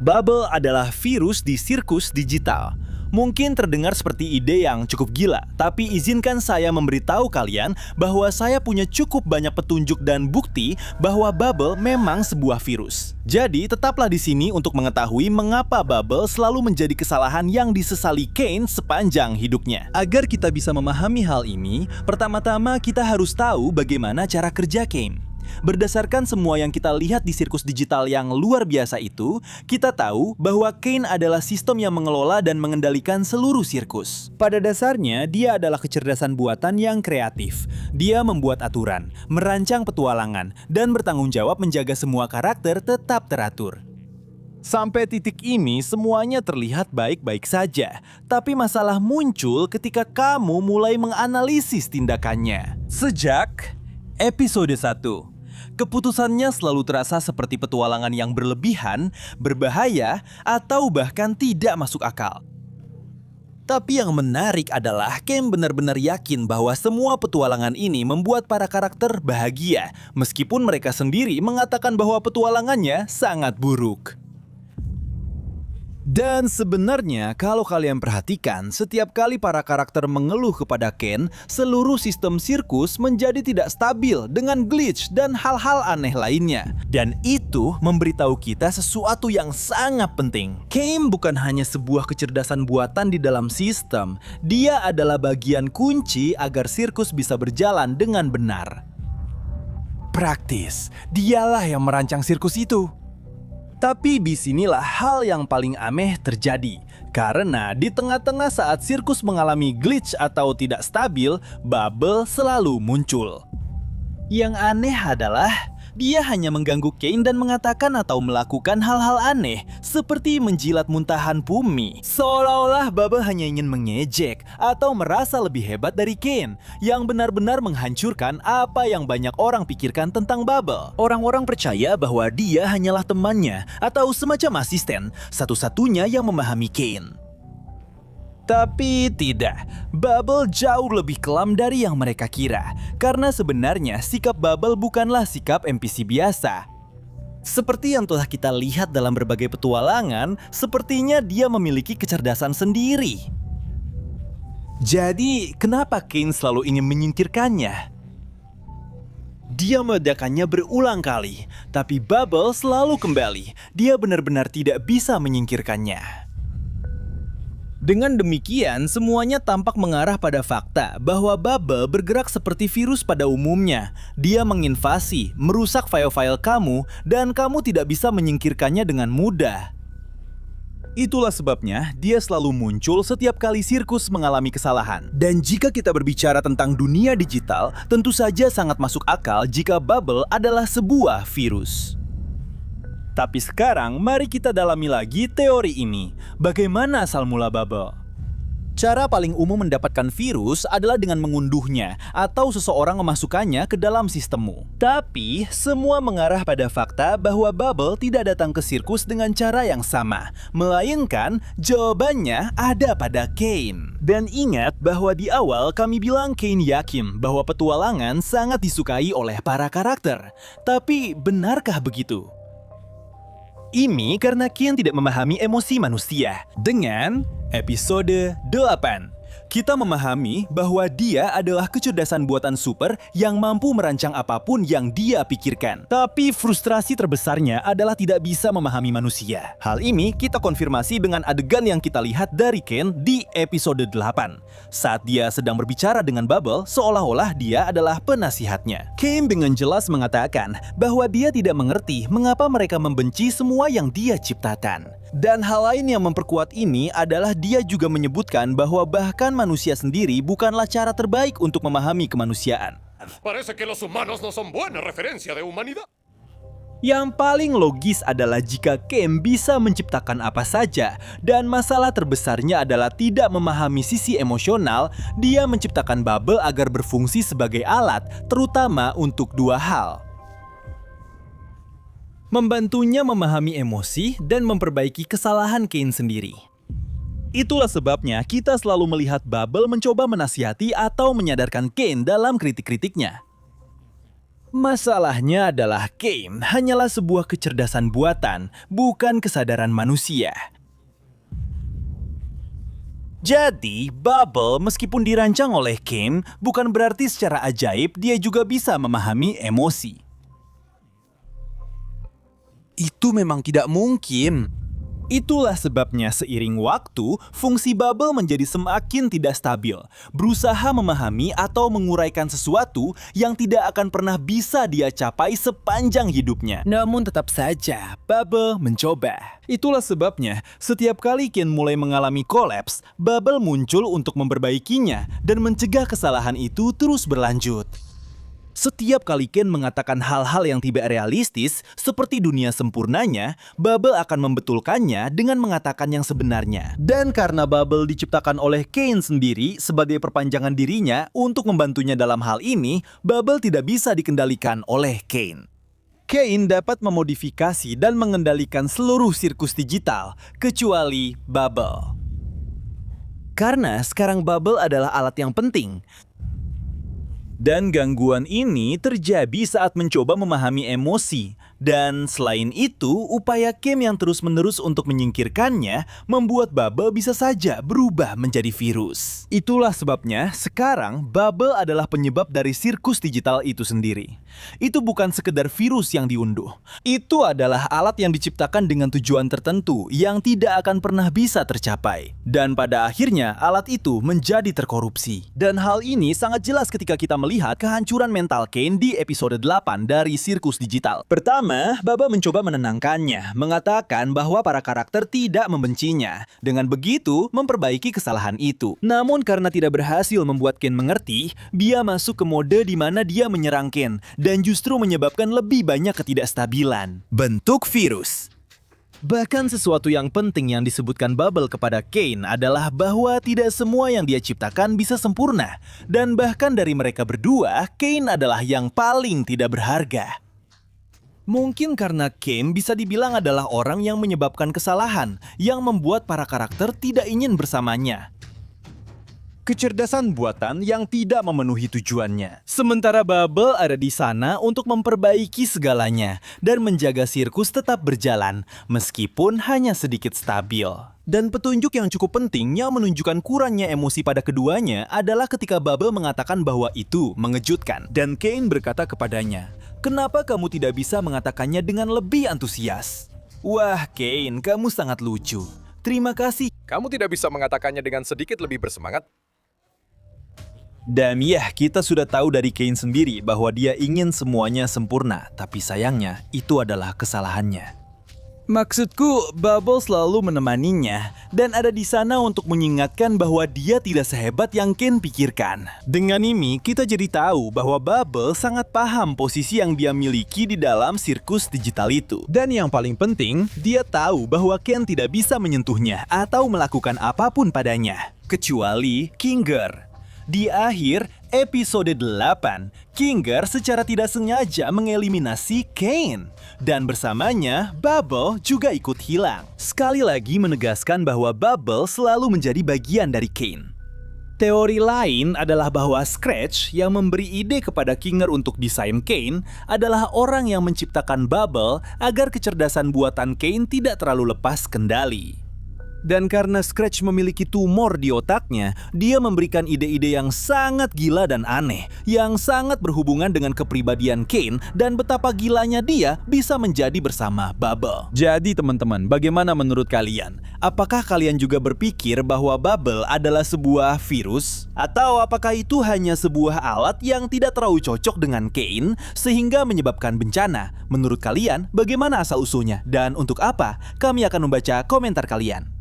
Bubble adalah virus di sirkus digital. Mungkin terdengar seperti ide yang cukup gila, tapi izinkan saya memberitahu kalian bahwa saya punya cukup banyak petunjuk dan bukti bahwa Bubble memang sebuah virus. Jadi, tetaplah di sini untuk mengetahui mengapa Bubble selalu menjadi kesalahan yang disesali Kane sepanjang hidupnya. Agar kita bisa memahami hal ini, pertama-tama kita harus tahu bagaimana cara kerja Kane. Berdasarkan semua yang kita lihat di sirkus digital yang luar biasa itu, kita tahu bahwa Kane adalah sistem yang mengelola dan mengendalikan seluruh sirkus. Pada dasarnya, dia adalah kecerdasan buatan yang kreatif. Dia membuat aturan, merancang petualangan, dan bertanggung jawab menjaga semua karakter tetap teratur. Sampai titik ini semuanya terlihat baik-baik saja, tapi masalah muncul ketika kamu mulai menganalisis tindakannya. Sejak episode 1. Keputusannya selalu terasa seperti petualangan yang berlebihan, berbahaya, atau bahkan tidak masuk akal. Tapi yang menarik adalah Kane benar-benar yakin bahwa semua petualangan ini membuat para karakter bahagia, meskipun mereka sendiri mengatakan bahwa petualangannya sangat buruk. Dan sebenarnya kalau kalian perhatikan, setiap kali para karakter mengeluh kepada Kane, seluruh sistem sirkus menjadi tidak stabil dengan glitch dan hal-hal aneh lainnya. Dan itu memberitahu kita sesuatu yang sangat penting. Kane bukan hanya sebuah kecerdasan buatan di dalam sistem, dia adalah bagian kunci agar sirkus bisa berjalan dengan benar. Praktis, dialah yang merancang sirkus itu. Tapi disinilah hal yang paling aneh terjadi. Karena di tengah-tengah saat sirkus mengalami glitch atau tidak stabil, Bubble selalu muncul. Yang aneh adalah, dia hanya mengganggu Kane dan mengatakan atau melakukan hal-hal aneh, seperti menjilat muntahan Pumi. Seolah-olah Bubble hanya ingin mengejek atau merasa lebih hebat dari Kane, yang benar-benar menghancurkan apa yang banyak orang pikirkan tentang Bubble. Orang-orang percaya bahwa dia hanyalah temannya atau semacam asisten, satu-satunya yang memahami Kane. Tapi tidak, Bubble jauh lebih kelam dari yang mereka kira. Karena sebenarnya sikap Bubble bukanlah sikap NPC biasa. Seperti yang telah kita lihat dalam berbagai petualangan, sepertinya dia memiliki kecerdasan sendiri. Jadi, kenapa Kane selalu ingin menyingkirkannya? Dia meledakannya berulang kali, tapi Bubble selalu kembali. Dia benar-benar tidak bisa menyingkirkannya. Dengan demikian, semuanya tampak mengarah pada fakta bahwa Bubble bergerak seperti virus pada umumnya. Dia menginvasi, merusak file-file kamu, dan kamu tidak bisa menyingkirkannya dengan mudah. Itulah sebabnya dia selalu muncul setiap kali sirkus mengalami kesalahan. Dan jika kita berbicara tentang dunia digital, tentu saja sangat masuk akal jika Bubble adalah sebuah virus. Tapi sekarang, mari kita dalami lagi teori ini. Bagaimana asal mula Bubble? Cara paling umum mendapatkan virus adalah dengan mengunduhnya atau seseorang memasukkannya ke dalam sistemmu. Tapi, semua mengarah pada fakta bahwa Bubble tidak datang ke sirkus dengan cara yang sama. Melainkan, jawabannya ada pada Kane. Dan ingat bahwa di awal kami bilang Kane yakin bahwa petualangan sangat disukai oleh para karakter. Tapi, benarkah begitu? Ini karena Kane tidak memahami emosi manusia. Dengan episode 8, kita memahami bahwa dia adalah kecerdasan buatan super yang mampu merancang apapun yang dia pikirkan. Tapi frustrasi terbesarnya adalah tidak bisa memahami manusia. Hal ini kita konfirmasi dengan adegan yang kita lihat dari Kane di episode 8. Saat dia sedang berbicara dengan Bubble, seolah-olah dia adalah penasihatnya. Kane dengan jelas mengatakan bahwa dia tidak mengerti mengapa mereka membenci semua yang dia ciptakan. Dan hal lain yang memperkuat ini adalah dia juga menyebutkan bahwa bahkan manusia sendiri bukanlah cara terbaik untuk memahami kemanusiaan. Parece que los humanos no son buena referencia de humanidad. Yang paling logis adalah jika Kane bisa menciptakan apa saja, dan masalah terbesarnya adalah tidak memahami sisi emosional, dia menciptakan Bubble agar berfungsi sebagai alat, terutama untuk dua hal. Membantunya memahami emosi dan memperbaiki kesalahan Kane sendiri. Itulah sebabnya kita selalu melihat Bubble mencoba menasihati atau menyadarkan Kane dalam kritik-kritiknya. Masalahnya adalah Kane hanyalah sebuah kecerdasan buatan, bukan kesadaran manusia. Jadi, bubble meskipun dirancang oleh Kane, bukan berarti secara ajaib dia juga bisa memahami emosi. Itu memang tidak mungkin. Itulah sebabnya seiring waktu, fungsi bubble menjadi semakin tidak stabil, berusaha memahami atau menguraikan sesuatu yang tidak akan pernah bisa dia capai sepanjang hidupnya. Namun tetap saja, bubble mencoba. Itulah sebabnya, setiap kali Kane mulai mengalami kolaps, bubble muncul untuk memperbaikinya dan mencegah kesalahan itu terus berlanjut. Setiap kali Kane mengatakan hal-hal yang tidak realistis, seperti dunia sempurnanya, Bubble akan membetulkannya dengan mengatakan yang sebenarnya. Dan karena Bubble diciptakan oleh Kane sendiri sebagai perpanjangan dirinya untuk membantunya dalam hal ini, Bubble tidak bisa dikendalikan oleh Kane. Kane dapat memodifikasi dan mengendalikan seluruh sirkus digital, kecuali Bubble. Karena sekarang Bubble adalah alat yang penting. Dan gangguan ini terjadi saat mencoba memahami emosi. Dan selain itu, upaya Kane yang terus-menerus untuk menyingkirkannya membuat Bubble bisa saja berubah menjadi virus. Itulah sebabnya sekarang Bubble adalah penyebab dari sirkus digital itu sendiri. Itu bukan sekedar virus yang diunduh. Itu adalah alat yang diciptakan dengan tujuan tertentu yang tidak akan pernah bisa tercapai. Dan pada akhirnya alat itu menjadi terkorupsi. Dan hal ini sangat jelas ketika kita melihat kehancuran mental Kane di episode 8 dari sirkus digital. Pertama, Bubble mencoba menenangkannya, mengatakan bahwa para karakter tidak membencinya. Dengan begitu, memperbaiki kesalahan itu. Namun karena tidak berhasil membuat Kane mengerti, dia masuk ke mode di mana dia menyerang Kane dan justru menyebabkan lebih banyak ketidakstabilan. Bentuk virus. Bahkan sesuatu yang penting yang disebutkan Bubble kepada Kane adalah bahwa tidak semua yang dia ciptakan bisa sempurna. Dan bahkan dari mereka berdua, Kane adalah yang paling tidak berharga. Mungkin karena Kane bisa dibilang adalah orang yang menyebabkan kesalahan, yang membuat para karakter tidak ingin bersamanya. Kecerdasan buatan yang tidak memenuhi tujuannya. Sementara Bubble ada di sana untuk memperbaiki segalanya dan menjaga sirkus tetap berjalan, meskipun hanya sedikit stabil. Dan petunjuk yang cukup penting yang menunjukkan kurangnya emosi pada keduanya adalah ketika Bubble mengatakan bahwa itu mengejutkan. Dan Kane berkata kepadanya, "Kenapa kamu tidak bisa mengatakannya dengan lebih antusias?" Wah, Kane, kamu sangat lucu. Terima kasih. Kamu tidak bisa mengatakannya dengan sedikit lebih bersemangat? Dan ya, kita sudah tahu dari Kane sendiri bahwa dia ingin semuanya sempurna, tapi sayangnya itu adalah kesalahannya. Maksudku, Bubble selalu menemaninya dan ada di sana untuk mengingatkan bahwa dia tidak sehebat yang Kane pikirkan. Dengan ini, kita jadi tahu bahwa Bubble sangat paham posisi yang dia miliki di dalam sirkus digital itu. Dan yang paling penting, dia tahu bahwa Kane tidak bisa menyentuhnya atau melakukan apapun padanya, kecuali Kinger. Di akhir episode 8, Kinger secara tidak sengaja mengeliminasi Kane. Dan bersamanya, Bubble juga ikut hilang. Sekali lagi menegaskan bahwa Bubble selalu menjadi bagian dari Kane. Teori lain adalah bahwa Scratch yang memberi ide kepada Kinger untuk desain Kane adalah orang yang menciptakan Bubble agar kecerdasan buatan Kane tidak terlalu lepas kendali. Dan karena Scratch memiliki tumor di otaknya, dia memberikan ide-ide yang sangat gila dan aneh, yang sangat berhubungan dengan kepribadian Kane dan betapa gilanya dia bisa menjadi bersama Bubble. Jadi teman-teman, bagaimana menurut kalian? Apakah kalian juga berpikir bahwa Bubble adalah sebuah virus? Atau apakah itu hanya sebuah alat yang tidak terlalu cocok dengan Kane sehingga menyebabkan bencana? Menurut kalian, bagaimana asal-usulnya? Dan untuk apa? Kami akan membaca komentar kalian.